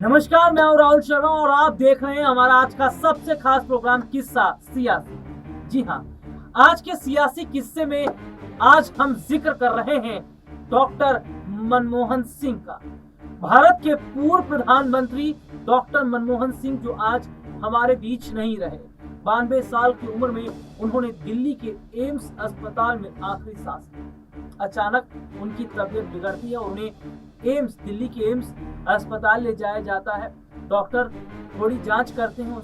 नमस्कार, मैं हूं राहुल शर्मा और आप देख रहे हैं हमारा आज का सबसे खास प्रोग्राम किस्सा सियासी। जी हाँ, आज के सियासी किस्से में आज हम जिक्र कर रहे हैं डॉक्टर मनमोहन सिंह का। भारत के पूर्व प्रधानमंत्री डॉक्टर मनमोहन सिंह जो आज हमारे बीच नहीं रहे। 92 साल की उम्र में उन्होंने दिल्ली के एम्स अस्पताल में आखिरी सांस ली। अचानक उनकी तबीयत बिगड़ती है और उन्हें दिल्ली के एम्स अस्पताल ले जाया जाता है। डॉक्टर थोड़ी जांच करते हैं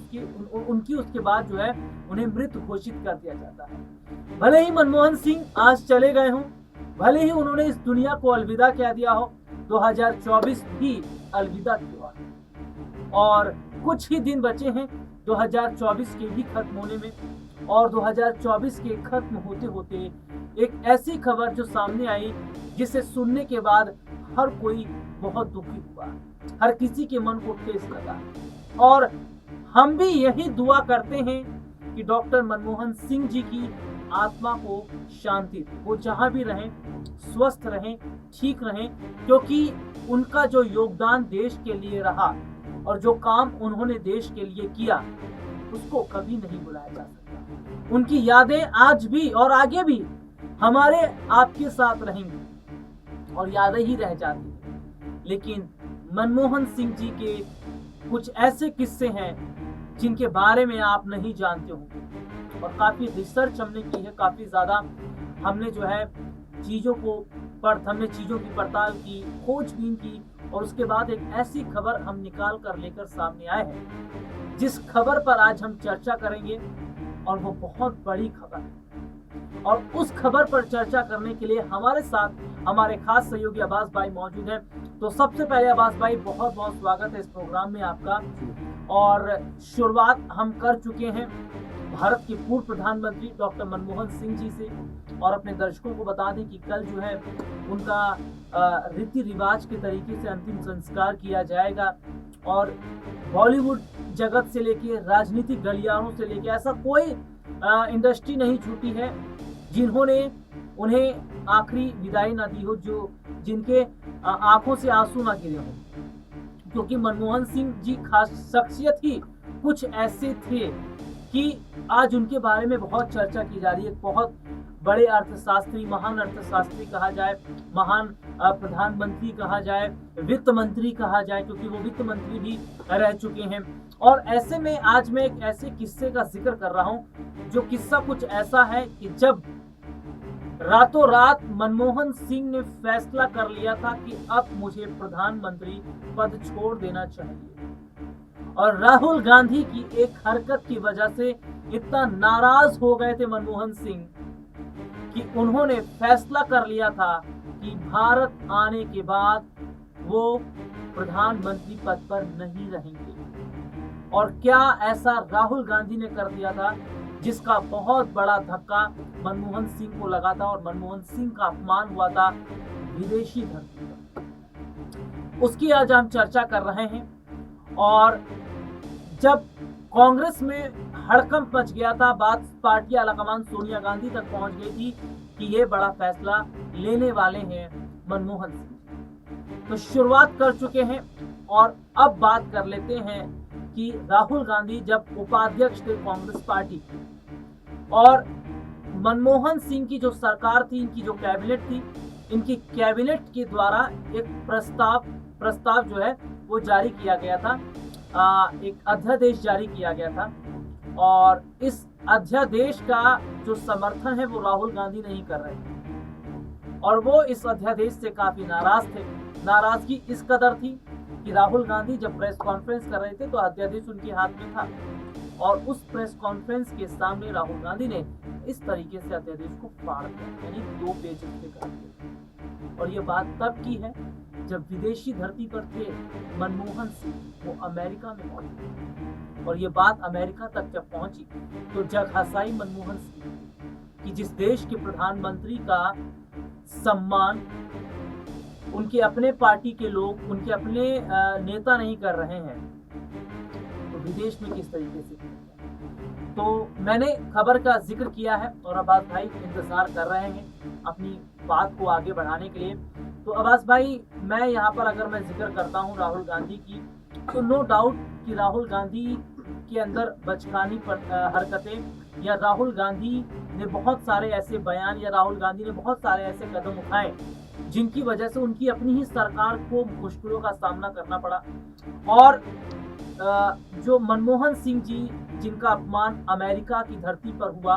उनकी उसके बाद जो है उन्हें मृत घोषित कर दिया जाता है। भले ही मनमोहन सिंह आज चले गए हों, भले ही उन्होंने इस दुनिया को अलविदा कह दिया हो, 2024 भी अलविदा किया और कुछ ही दिन बचे हैं 2024 के भी खत्म होने में। और 2024 के खत्म होते होते एक ऐसी खबर जो सामने आई जिसे सुनने के बाद हर कोई बहुत दुखी हुआ, हर किसी के मन को ठेस लगा। और हम भी यही दुआ करते हैं कि डॉक्टर मनमोहन सिंह जी की आत्मा को शांति दे, वो जहां भी रहें स्वस्थ रहें, ठीक रहें, क्योंकि उनका जो योगदान देश के लिए रहा और जो काम उन्होंने देश के लिए किया उसको कभी नहीं भुलाया जा सकता। उनकी यादें आज भी और आगे भी हमारे आपके साथ रहेंगी और यादें ही रह जाती हैं। लेकिन मनमोहन सिंह जी के कुछ ऐसे किस्से हैं जिनके बारे में आप नहीं जानते होंगे और काफी रिसर्च हमने की है, काफी ज्यादा हमने जो है हमने चीजों की पड़ताल की, खोजबीन की और उसके बाद एक ऐसी खबर हम निकाल कर लेकर सामने आए हैं जिस खबर पर आज हम चर्चा करेंगे और वो बहुत बड़ी खबर है। और उस खबर पर चर्चा करने के लिए हमारे साथ हमारे खास सहयोगी अब्बास भाई मौजूद हैं। तो सबसे पहले अब्बास भाई बहुत बहुत स्वागत है इस प्रोग्राम में आपका। और शुरुआत हम कर चुके हैं भारत के पूर्व प्रधानमंत्री डॉक्टर मनमोहन सिंह जी से और अपने दर्शकों को बता दें कि कल जो है उनका रीति रिवाज के तरीके से अंतिम संस्कार किया जाएगा। और बॉलीवुड जगत से लेके राजनीतिक गलियारों से लेके ऐसा कोई इंडस्ट्री नहीं छूटी है जिन्होंने उन्हें आखिरी विदाई ना दी हो, जिनके आंखों से आंसू ना गिरे हो, क्योंकि मनमोहन सिंह जी खास शख्सियत ही कुछ ऐसे थे कि आज उनके बारे में बहुत चर्चा की जा रही है। बहुत बड़े अर्थशास्त्री, महान अर्थशास्त्री कहा जाए, महान प्रधानमंत्री कहा जाए, वित्त मंत्री कहा जाए, क्योंकि वो वित्त मंत्री भी रह चुके हैं। और ऐसे में आज मैं एक ऐसे किस्से का जिक्र कर रहा हूं जो किस्सा कुछ ऐसा है कि जब रातों रात मनमोहन सिंह ने फैसला कर लिया था कि अब मुझे प्रधानमंत्री पद छोड़ देना चाहिए और राहुल गांधी की एक हरकत की वजह से इतना नाराज हो गए थे मनमोहन सिंह कि उन्होंने फैसला कर लिया था कि भारत आने के बाद वो प्रधानमंत्री पद पर नहीं रहेंगे। और क्या ऐसा राहुल गांधी ने कर दिया था जिसका बहुत बड़ा धक्का मनमोहन सिंह को लगा था और मनमोहन सिंह का अपमान हुआ था विदेशी धरती पर। उसकी आज हम चर्चा कर रहे हैं। और जब कांग्रेस में हड़कंप मच गया था, बात पार्टी आलाकमान सोनिया गांधी तक पहुंच गई थी कि ये बड़ा फैसला लेने वाले हैं मनमोहन सिंह। तो शुरुआत कर चुके हैं और अब बात कर लेते हैं कि राहुल गांधी जब उपाध्यक्ष थे कांग्रेस पार्टी की और मनमोहन सिंह की जो सरकार थी, इनकी जो कैबिनेट थी, इनकी कैबिनेट के द्वारा एक प्रस्ताव जो है वो जारी किया गया था, एक अध्यादेश जारी किया गया था। और इस अध्यादेश का जो समर्थन है वो राहुल गांधी नहीं कर रहे थे और वो इस अध्यादेश से काफी नाराज थे। नाराजगी इस कदर थी कि राहुल गांधी जब प्रेस कॉन्फ्रेंस कर रहे थे तो अध्यादेश उनके हाथ में था और उस प्रेस कॉन्फ्रेंस के सामने राहुल गांधी ने इस तरीके से अध्यादेश को फाड़ दिया, यानी 2 पेज कर दिए। और ये बात तब की है जब विदेशी धरती पर थे मनमोहन सिंह, वो अमेरिका में पहुंचे और ये बात अमेरिका तक जब पहुंची तो जग हंसाई मनमोहन सिंह कि जिस देश के प्रधानमंत्री का सम्मान उनके अपने पार्टी के लोग, उनके अपने नेता नहीं कर रहे हैं तो विदेश में किस तरीके से। तो मैंने खबर का जिक्र किया है और अब्बास भाई इंतजार कर रहे हैं अपनी बात को आगे बढ़ाने के लिए। तो अब्बास भाई, मैं यहाँ पर अगर मैं जिक्र करता हूँ राहुल गांधी की तो नो डाउट कि राहुल गांधी के अंदर बचकानी हरकतें या राहुल गांधी ने बहुत सारे ऐसे बयान या राहुल गांधी ने बहुत सारे ऐसे कदम उठाए जिनकी वजह से उनकी अपनी ही सरकार को मुश्किलों का सामना करना पड़ा। और जो मनमोहन सिंह जी जिनका अपमान अमेरिका की धरती पर हुआ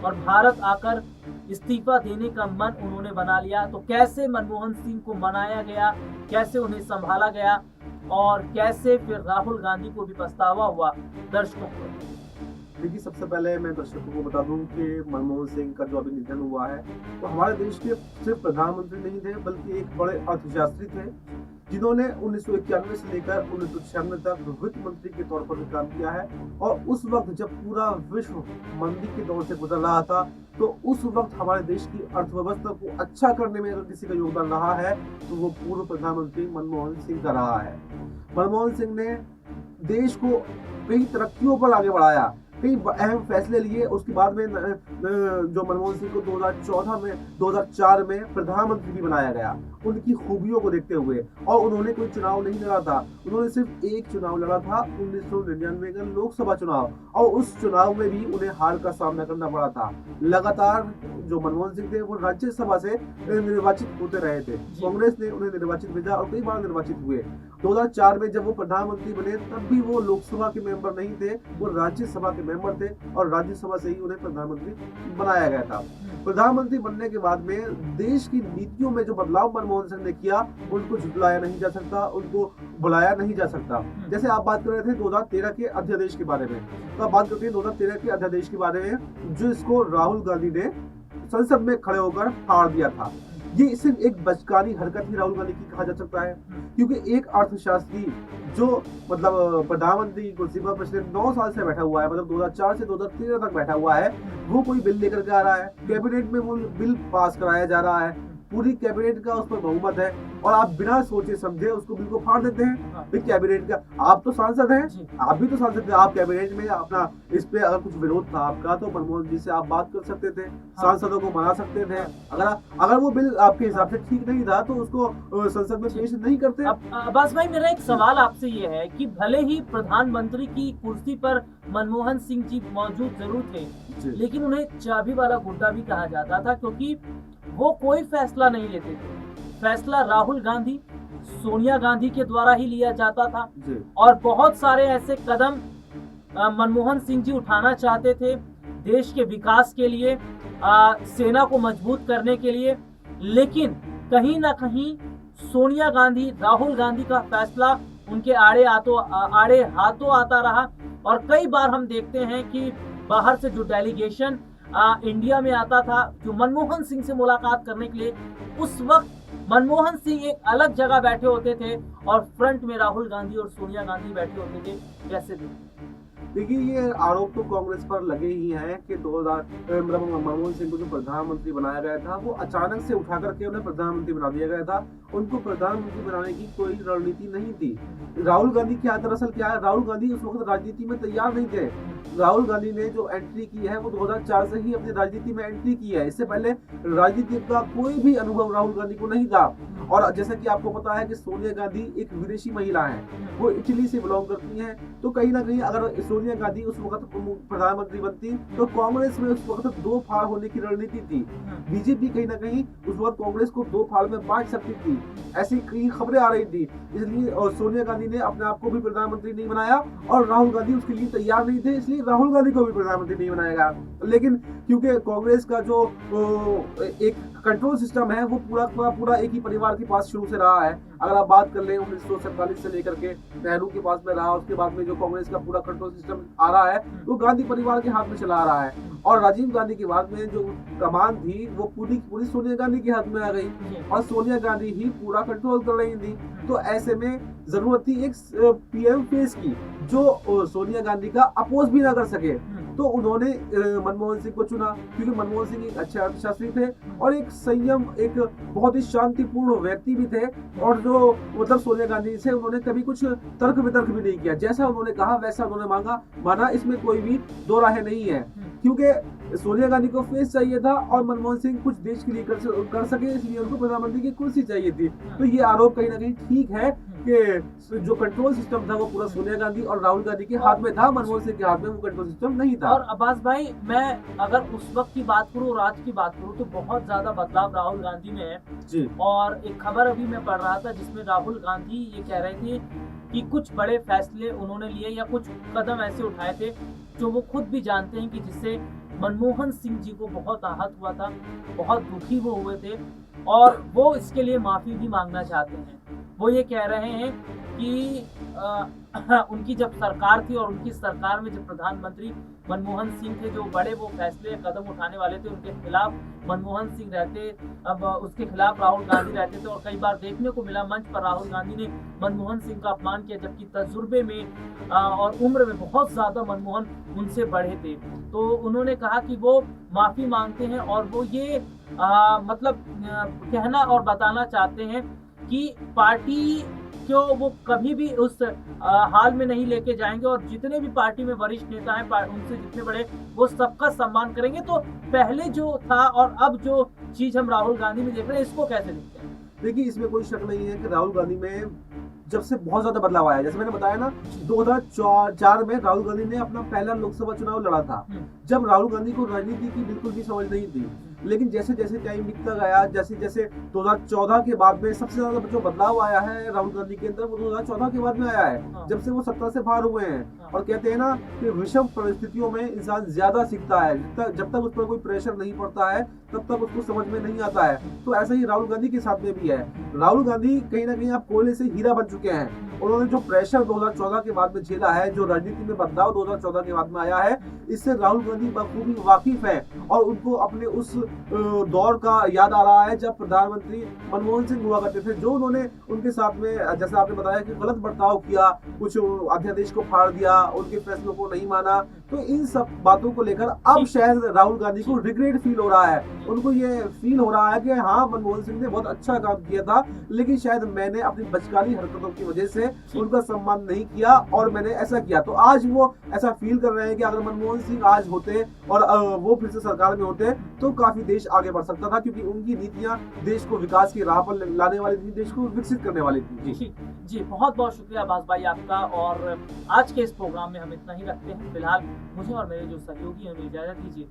और भारत आकर इस्तीफा देने का मन उन्होंने बना लिया, तो कैसे मनमोहन सिंह को मनाया गया, कैसे उन्हें संभाला गया और कैसे फिर राहुल गांधी को भी पछतावा हुआ दर्शकों को। देखिए, सबसे पहले मैं दर्शकों को बता दूं कि मनमोहन सिंह का जो अभी निधन हुआ है तो हमारे देश के सिर्फ प्रधानमंत्री नहीं थे बल्कि एक बड़े अर्थशास्त्री थे जिन्होंने 1991 से लेकर 1996 तक वित्त मंत्री के तौर पर भी काम किया है। और उस वक्त जब पूरा विश्व मंदी के दौर से गुजर रहा था तो उस वक्त हमारे देश की अर्थव्यवस्था को अच्छा करने में अगर किसी का योगदान रहा है तो वो पूर्व प्रधानमंत्री मनमोहन सिंह का रहा है। मनमोहन सिंह ने देश को कई तरक्कियों पर आगे बढ़ाया, कई अहम फैसले लिए। उसके बाद में जो मनमोहन सिंह को 2004 में प्रधानमंत्री भी बनाया गया उनकी खूबियों को देखते हुए। और उन्होंने कोई चुनाव नहीं लड़ा था, उन्होंने सिर्फ एक चुनाव लड़ा था 1999 का लोकसभा चुनाव, और उस चुनाव में भी उन्हें हार का सामना करना पड़ा था। लगातार जो मनमोहन सिंह थे वो राज्यसभा से निर्वाचित होते रहे थे, कांग्रेस ने उन्हें निर्वाचित भेजा और कई बार निर्वाचित हुए। 2004 में जब वो प्रधानमंत्री बने तब भी वो लोकसभा के मेंबर नहीं थे, वो राज्यसभा के मेंबर थे और राज्यसभा से ही उन्हें प्रधानमंत्री बनाया गया था। प्रधानमंत्री बनने के बाद में देश की नीतियों में जो बदलाव मनमोहन सिंह ने किया उनको झुटलाया नहीं जा सकता, उनको बुलाया नहीं जा सकता। जैसे आप बात कर रहे थे 2013 के अध्यादेश के बारे में, तो आप बात करते हैं 2013 के अध्यादेश के बारे में जो इसको राहुल गांधी ने संसद में खड़े होकर फाड़ दिया था। ये सिर्फ एक बचकानी हरकत ही राहुल गांधी की कहा जा सकता है, क्योंकि एक अर्थशास्त्री जो मतलब प्रधानमंत्री की कुर्सी पर पिछले 9 साल से बैठा हुआ है, मतलब 2004 से 2013 तक बैठा हुआ है, वो कोई बिल लेकर के आ रहा है, कैबिनेट में वो बिल पास कराया जा रहा है, पूरी कैबिनेट का उस पर बहुमत है और आप बिना सोचे समझे उसको बिल को फाड़ देते हैं। फिर कैबिनेट का आप तो सांसद हैं, आप भी तो सांसद थे, आप कैबिनेट में अपना इस पे अगर कुछ विरोध था आपका तो मनमोहन जी से आप बात कर सकते थे, सांसदों को मना सकते थे। अगर वो बिल आपके हिसाब से ठीक नहीं था तो उसको संसद में पेश नहीं करते। अब्बास भाई, मेरा एक सवाल आपसे ये है कि भले ही प्रधानमंत्री की कुर्सी पर मनमोहन सिंह जी मौजूद जरूर थे, लेकिन उन्हें चाबी वाला गुड्डा भी कहा जाता था, क्योंकि वो कोई फैसला नहीं लेते थे। फैसला राहुल गांधी, सोनिया गांधी के द्वारा ही लिया जाता था और बहुत सारे ऐसे कदम मनमोहन सिंह जी उठाना चाहते थे देश के विकास के लिए, सेना को मजबूत करने के लिए, लेकिन कहीं ना कहीं सोनिया गांधी, राहुल गांधी का फैसला उनके आड़े हाथों आता रहा। और कई बार हम देखते हैं कि बाहर से जो डेलीगेशन इंडिया में आता था जो मनमोहन सिंह से मुलाकात करने के लिए, उस वक्त मनमोहन सिंह एक अलग जगह बैठे होते थे और फ्रंट में राहुल गांधी और सोनिया गांधी बैठे होते थे। कैसे देखिए, ये आरोप तो कांग्रेस पर लगे ही हैं कि 2000 मनमोहन सिंह को जो प्रधानमंत्री बनाया गया था वो अचानक से उठा करके उन्हें प्रधानमंत्री बना दिया गया था। उनको प्रधानमंत्री बनाने की कोई रणनीति नहीं थी। राहुल गांधी दरअसल क्या है, राहुल गांधी उस वक्त राजनीति में तैयार नहीं थे। राहुल गांधी ने जो एंट्री की है वो 2004 से ही अपनी राजनीति में एंट्री की है। इससे पहले राजनीति का कोई भी अनुभव राहुल गांधी को नहीं था। और जैसा कि आपको पता है कि सोनिया गांधी एक विदेशी महिला है, वो इटली से बिलोंग करती हैं, तो कहीं ना कहीं अगर सोनिया गांधी उस वक्त प्रधानमंत्री बनती तो कांग्रेस में उस वक्त 2 फाड़ होने की रणनीति थी। बीजेपी कहीं ना कहीं उस वक्त कांग्रेस को 2 फाड़ में बांट सकती थी, ऐसी कई खबरें आ रही थी। इसलिए और सोनिया गांधी ने अपने आप को भी प्रधानमंत्री नहीं बनाया और राहुल गांधी उसके लिए तैयार नहीं थे, इसलिए राहुल गांधी को भी प्रधानमंत्री नहीं बनाया गया। लेकिन क्योंकि कांग्रेस का जो एक कंट्रोल सिस्टम है वो पूरा एक ही परिवार के पास शुरू से रहा है। अगर आप बात कर ले 1947 से लेकर के नेहरू के पास में रहा, उसके बाद में जो कांग्रेस का पूरा कंट्रोल सिस्टम आ रहा है वो गांधी परिवार के हाथ में चला आ रहा है। और राजीव गांधी के बाद में जो कमान थी वो पूरी सोनिया गांधी के हाथ में आ गई और सोनिया गांधी ही पूरा कंट्रोल कर रही थी। तो ऐसे में जरूरत थी एक पीएम फेस की जो सोनिया गांधी का अपोज भी ना कर सके। तो उन्होंने मनमोहन सिंह को चुना क्योंकि मनमोहन सिंह एक अच्छे अर्थशास्त्री थे और एक संयम, एक बहुत ही शांतिपूर्ण व्यक्ति भी थे। और जो मतलब सोनिया गांधी से उन्होंने कभी कुछ तर्क वितर्क भी नहीं किया, जैसा उन्होंने कहा वैसा उन्होंने माना, इसमें कोई भी दो राहें नहीं है। क्योंकि सोनिया गांधी को फेस चाहिए था और मनमोहन सिंह कुछ देश के लिए कर सके, इसलिए उनको प्रधानमंत्री की कुर्सी चाहिए थी। तो ये आरोप कहीं ना कहीं ठीक है कि जो कंट्रोल सिस्टम था वो पूरा सोनिया गांधी और राहुल गांधी के हाथ में था, मनमोहन सिंह के हाथ में वो कंट्रोल सिस्टम नहीं था। और अब्बास भाई, मैं अगर उस वक्त की बात करूं और आज की बात करूं तो बहुत ज्यादा बदलाव राहुल गांधी में है। जी और एक खबर अभी मैं पढ़ रहा था जिसमें राहुल गांधी ये कह रहे थे कि कुछ बड़े फैसले उन्होंने लिए या कुछ कदम ऐसे उठाए थे जो वो खुद भी जानते हैं कि जिससे मनमोहन सिंह जी को बहुत आहत हुआ था, बहुत दुखी वो हुए थे और वो इसके लिए माफी भी मांगना चाहते हैं। वो ये कह रहे हैं कि उनकी जब सरकार थी और उनकी सरकार में जब प्रधानमंत्री मनमोहन सिंह थे, जो बड़े वो फैसले कदम उठाने वाले थे उनके खिलाफ मनमोहन सिंह रहते, अब उसके खिलाफ राहुल गांधी रहते थे और कई बार देखने को मिला मंच पर राहुल गांधी ने मनमोहन सिंह का अपमान किया, जबकि तजुर्बे में और उम्र में बहुत ज्यादा मनमोहन उनसे बड़े थे। तो उन्होंने कहा कि वो माफी मांगते हैं और वो ये मतलब कहना और बताना चाहते हैं कि पार्टी को वो कभी भी उस हाल में नहीं लेके जाएंगे और जितने भी पार्टी में वरिष्ठ नेता हैं उनसे जितने बड़े, वो सबका सम्मान करेंगे। तो पहले जो था और अब जो चीज हम राहुल गांधी में देख रहे हैं, इसको कैसे देखते हैं? देखिए, इसमें कोई शक नहीं है कि राहुल गांधी में जब से बहुत ज्यादा बदलाव आया है। जैसे मैंने बताया ना, 2004 में राहुल गांधी ने अपना पहला लोकसभा चुनाव लड़ा था, जब राहुल गांधी को राजनीति की बिल्कुल भी समझ नहीं थी। लेकिन जैसे जैसे टाइम बीतता गया, जैसे जैसे 2014 के बाद में सबसे ज्यादा जो बदलाव आया है राहुल गांधी के अंदर, वो 2014 के बाद में आया है, जब से वो सत्ता से बाहर हुए हैं। और कहते हैं ना कि विषम परिस्थितियों में इंसान ज्यादा सीखता है, जब तक उस पर कोई प्रेशर नहीं पड़ता है तब तक उसको समझ में नहीं आता है। तो ऐसा ही राहुल गांधी के साथ में भी है। राहुल गांधी कहीं ना कहीं आप कोयले से हीरा बन चुके हैं। उन्होंने जो प्रेशर 2014 के बाद में झेला है, जो राजनीति में बदलाव 2014 के बाद में आया है, इससे राहुल गांधी बखूबी वाकिफ है और उनको अपने उस दौर का याद आ रहा है जब प्रधानमंत्री मनमोहन सिंह हुआ करते थे, जो उन्होंने उनके साथ में, जैसा आपने बताया कि गलत बर्ताव किया, कुछ अध्यादेश को फाड़ दिया, उनके फैसलों को नहीं माना। तो इन सब बातों को लेकर अब शायद राहुल गांधी को रिग्रेट फील हो रहा है। उनको ये फील हो रहा है कि हाँ, मनमोहन सिंह ने बहुत अच्छा काम किया था, लेकिन शायद मैंने अपनी बचकानी हरकतों की वजह से उनका सम्मान नहीं किया और मैंने ऐसा किया। तो आज वो ऐसा फील कर रहे हैं कि अगर मनमोहन सिंह आज होते और वो फिर से सरकार में होते तो काफी देश आगे बढ़ सकता था, क्योंकि उनकी नीतियां देश को विकास की राह पर लाने वाली थी, देश को विकसित करने वाली थी। जी, बहुत बहुत शुक्रिया अब्बास भाई आपका। और आज के इस प्रोग्राम में हम इतना ही रखते हैं। फिलहाल मुझे और मेरे जो सहयोगी हैं उन्हें इजाजत दीजिए।